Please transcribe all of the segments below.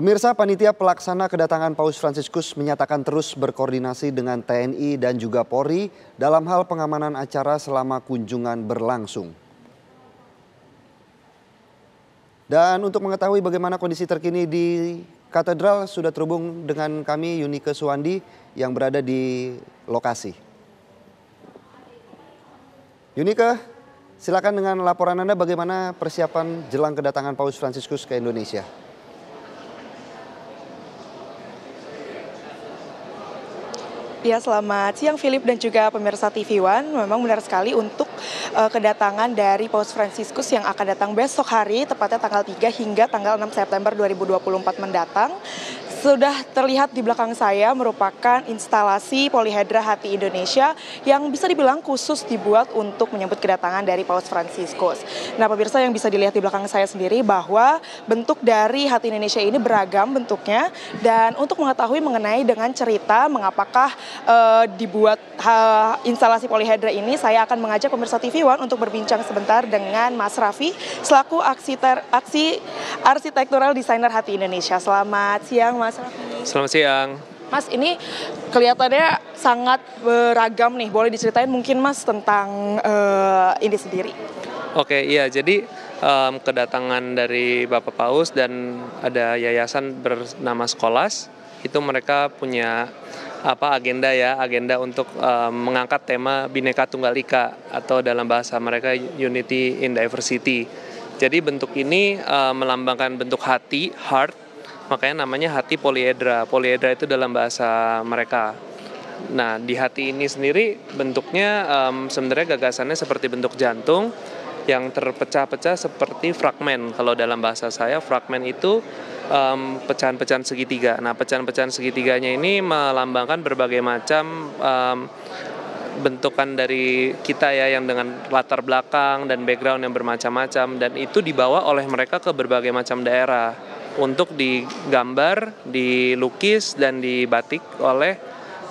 Pemirsa, panitia pelaksana kedatangan Paus Fransiskus menyatakan terus berkoordinasi dengan TNI dan juga Polri dalam hal pengamanan acara selama kunjungan berlangsung. Dan untuk mengetahui bagaimana kondisi terkini di katedral, sudah terhubung dengan kami Yunike Suwandi yang berada di lokasi. Yunike, silakan dengan laporan Anda bagaimana persiapan jelang kedatangan Paus Fransiskus ke Indonesia. Ya, selamat siang Philip dan juga pemirsa TV One. Memang benar sekali untuk kedatangan dari Paus Fransiskus yang akan datang besok hari, tepatnya tanggal 3 hingga tanggal 6 September 2024 mendatang. Sudah terlihat di belakang saya merupakan instalasi Polihedra Hati Indonesia yang bisa dibilang khusus dibuat untuk menyambut kedatangan dari Paus Fransiskus. Nah, pemirsa yang bisa dilihat di belakang saya sendiri bahwa bentuk dari Hati Indonesia ini beragam bentuknya, dan untuk mengetahui mengenai dengan cerita mengapakah dibuat instalasi Polihedra ini, saya akan mengajak pemirsa TV One untuk berbincang sebentar dengan Mas Raffi selaku arsitektural desainer Hati Indonesia. Selamat siang Mas Raffi. Selamat siang. Mas, ini kelihatannya sangat beragam nih. Boleh diceritain mungkin Mas tentang ini sendiri? Oke, iya. Jadi kedatangan dari Bapak Paus dan ada yayasan bernama Skolas, itu mereka punya agenda untuk mengangkat tema Bhinneka Tunggal Ika, atau dalam bahasa mereka Unity in Diversity. Jadi bentuk ini melambangkan bentuk hati, heart, makanya namanya Hati Polihedra. Polihedra itu dalam bahasa mereka. Nah, di hati ini sendiri bentuknya sebenarnya gagasannya seperti bentuk jantung yang terpecah-pecah seperti fragmen. Kalau dalam bahasa saya, fragmen itu pecahan-pecahan segitiga. Nah, pecahan-pecahan segitiganya ini melambangkan berbagai macam bentukan dari kita ya, yang dengan latar belakang dan background yang bermacam-macam, dan itu dibawa oleh mereka ke berbagai macam daerah untuk digambar, dilukis, dan dibatik oleh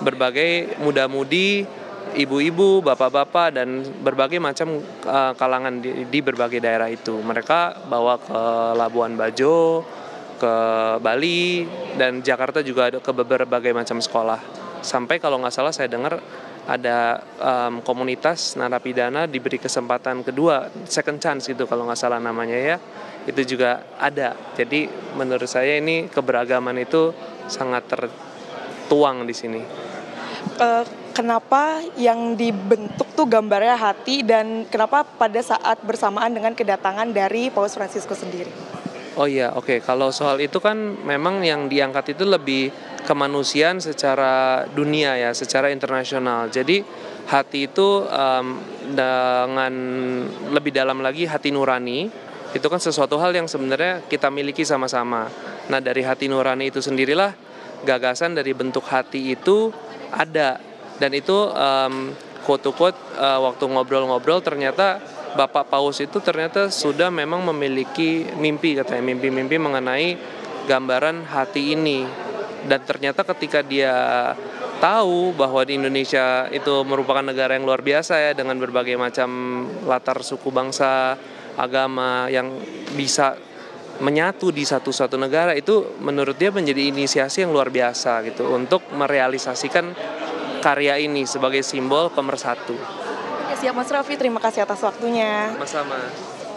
berbagai muda-mudi, ibu-ibu, bapak-bapak, dan berbagai macam kalangan di berbagai daerah itu. Mereka bawa ke Labuan Bajo, ke Bali, dan Jakarta juga ada ke berbagai macam sekolah. Sampai kalau nggak salah saya dengar ada komunitas narapidana diberi kesempatan kedua, second chance gitu kalau nggak salah namanya ya. Itu juga ada. Jadi menurut saya ini keberagaman itu sangat tertuang di sini. Kenapa yang dibentuk tuh gambarnya hati, dan kenapa pada saat bersamaan dengan kedatangan dari Paus Fransiskus sendiri? Oh iya, oke. Kalau soal itu kan memang yang diangkat itu lebih kemanusiaan secara dunia ya, secara internasional. Jadi hati itu dengan lebih dalam lagi hati nurani, itu kan sesuatu hal yang sebenarnya kita miliki sama-sama. Nah, dari hati nurani itu sendirilah gagasan dari bentuk hati itu ada. Dan itu quote to quote waktu ngobrol-ngobrol ternyata Bapak Paus itu ternyata sudah memang memiliki mimpi, katanya mimpi-mimpi mengenai gambaran hati ini. Dan ternyata ketika dia tahu bahwa di Indonesia itu merupakan negara yang luar biasa ya, dengan berbagai macam latar suku bangsa, agama yang bisa menyatu di satu negara, itu menurut dia menjadi inisiasi yang luar biasa gitu untuk merealisasikan karya ini sebagai simbol pemersatu. Ya, siap Mas Raffi, terima kasih atas waktunya. Sama-sama.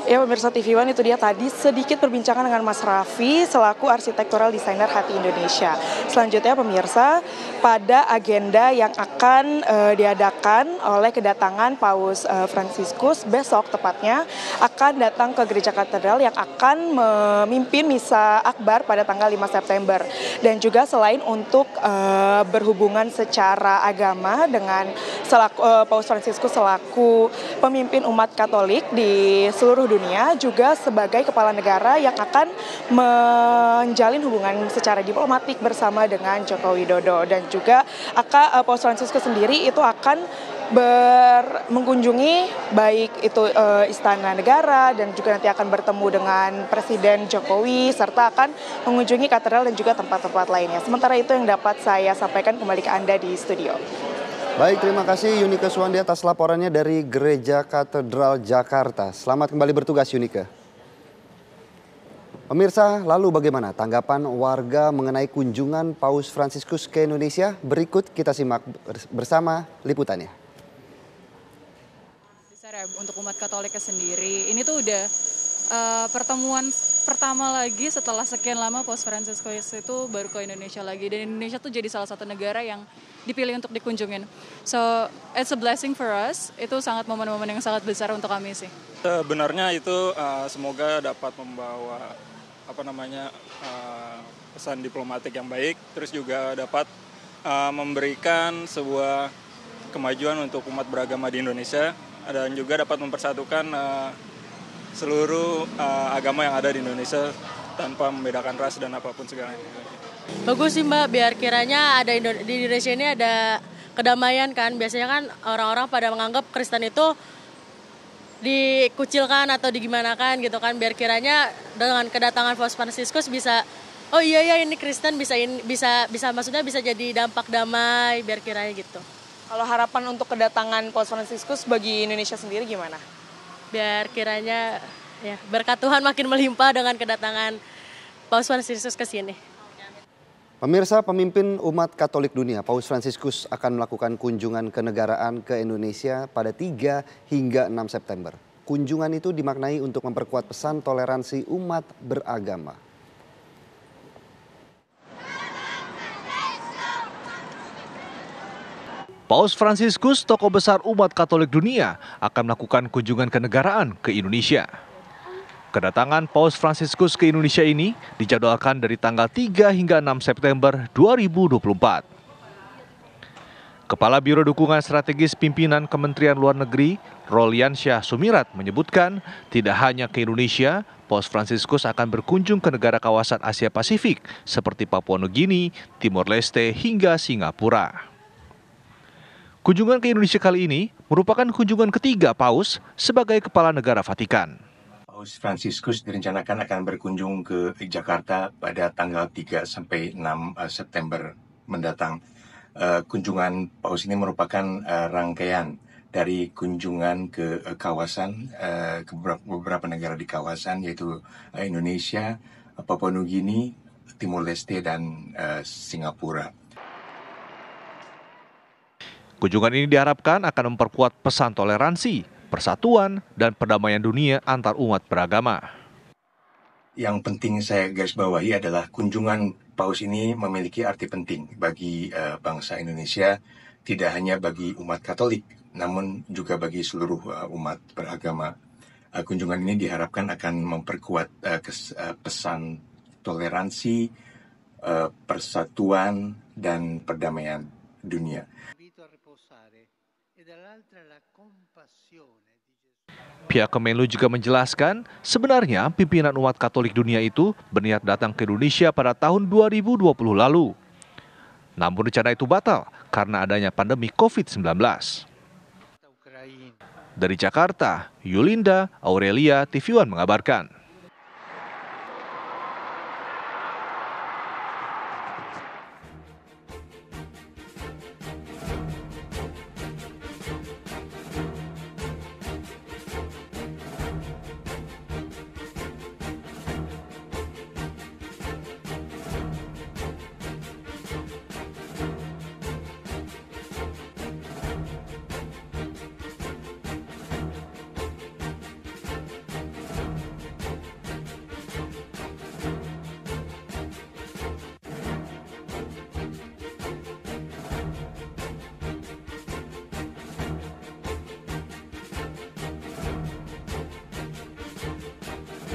Ya, pemirsa TV One, itu dia tadi sedikit perbincangan dengan Mas Raffi selaku arsitektural desainer Hati Indonesia. Selanjutnya pemirsa, pada agenda yang akan diadakan oleh kedatangan Paus Fransiskus besok tepatnya, akan datang ke Gereja Katedral yang akan memimpin Misa Akbar pada tanggal 5 September. Dan juga selain untuk berhubungan secara agama dengan Paus Fransiskus selaku pemimpin umat Katolik di seluruh dunia, juga sebagai kepala negara yang akan menjalin hubungan secara diplomatik bersama dengan Joko Widodo. Dan juga Paus Fransiskus sendiri itu akan mengunjungi baik itu Istana Negara, dan juga nanti akan bertemu dengan Presiden Jokowi, serta akan mengunjungi katedral dan juga tempat-tempat lainnya. Sementara itu yang dapat saya sampaikan, kembali ke Anda di studio. Baik, terima kasih Yunike Suwandi atas laporannya dari Gereja Katedral Jakarta. Selamat kembali bertugas, Yunike. Pemirsa, lalu bagaimana tanggapan warga mengenai kunjungan Paus Fransiskus ke Indonesia? Berikut kita simak bersama liputannya. Besar ya untuk umat Katoliknya sendiri. Ini tuh udah pertemuan pertama lagi setelah sekian lama Paus Fransiskus itu baru ke Indonesia lagi. Dan Indonesia tuh jadi salah satu negara yang dipilih untuk dikunjungin. So, it's a blessing for us. Itu sangat momen-momen yang sangat besar untuk kami sih. Sebenarnya itu semoga dapat membawa pesan diplomatik yang baik, terus juga dapat memberikan sebuah kemajuan untuk umat beragama di Indonesia dan juga dapat mempersatukan seluruh agama yang ada di Indonesia tanpa membedakan ras dan apapun segalanya. Bagus sih Mbak, biar kiranya ada di Indonesia ini ada kedamaian kan. Biasanya kan orang-orang pada menganggap Kristen itu dikucilkan atau digimanakan gitu kan, biar kiranya dengan kedatangan Paus Fransiskus bisa oh iya ya ini Kristen bisa maksudnya bisa jadi dampak damai, biar kiranya gitu. Kalau harapan untuk kedatangan Paus Fransiskus bagi Indonesia sendiri gimana? Biar kiranya ya berkat Tuhan makin melimpah dengan kedatangan Paus Fransiskus ke sini. Pemirsa, pemimpin umat Katolik dunia, Paus Fransiskus akan melakukan kunjungan kenegaraan ke Indonesia pada 3 hingga 6 September. Kunjungan itu dimaknai untuk memperkuat pesan toleransi umat beragama. Paus Fransiskus, tokoh besar umat Katolik dunia, akan melakukan kunjungan kenegaraan ke Indonesia. Kedatangan Paus Fransiskus ke Indonesia ini dijadwalkan dari tanggal 3 hingga 6 September 2024. Kepala Biro Dukungan Strategis Pimpinan Kementerian Luar Negeri, Roliansyah Sumirat, menyebutkan tidak hanya ke Indonesia, Paus Fransiskus akan berkunjung ke negara kawasan Asia Pasifik seperti Papua Nugini, Timor Leste, hingga Singapura. Kunjungan ke Indonesia kali ini merupakan kunjungan ketiga Paus sebagai Kepala Negara Vatikan. Paus Fransiskus direncanakan akan berkunjung ke Jakarta pada tanggal 3 sampai 6 September mendatang. Kunjungan Paus ini merupakan rangkaian dari kunjungan ke kawasan, ke beberapa negara di kawasan, yaitu Indonesia, Papua Nugini, Timor Leste, dan Singapura. Kunjungan ini diharapkan akan memperkuat pesan toleransi, persatuan, dan perdamaian dunia antar umat beragama. Yang penting saya garis bawahi adalah kunjungan Paus ini memiliki arti penting bagi bangsa Indonesia, tidak hanya bagi umat Katolik, namun juga bagi seluruh umat beragama. Kunjungan ini diharapkan akan memperkuat pesan toleransi, persatuan, dan perdamaian dunia. Pihak Kemenlu juga menjelaskan, sebenarnya pimpinan umat Katolik dunia itu berniat datang ke Indonesia pada tahun 2020 lalu. Namun rencana itu batal karena adanya pandemi COVID-19. Dari Jakarta, Yulinda Aurelia, TV One mengabarkan.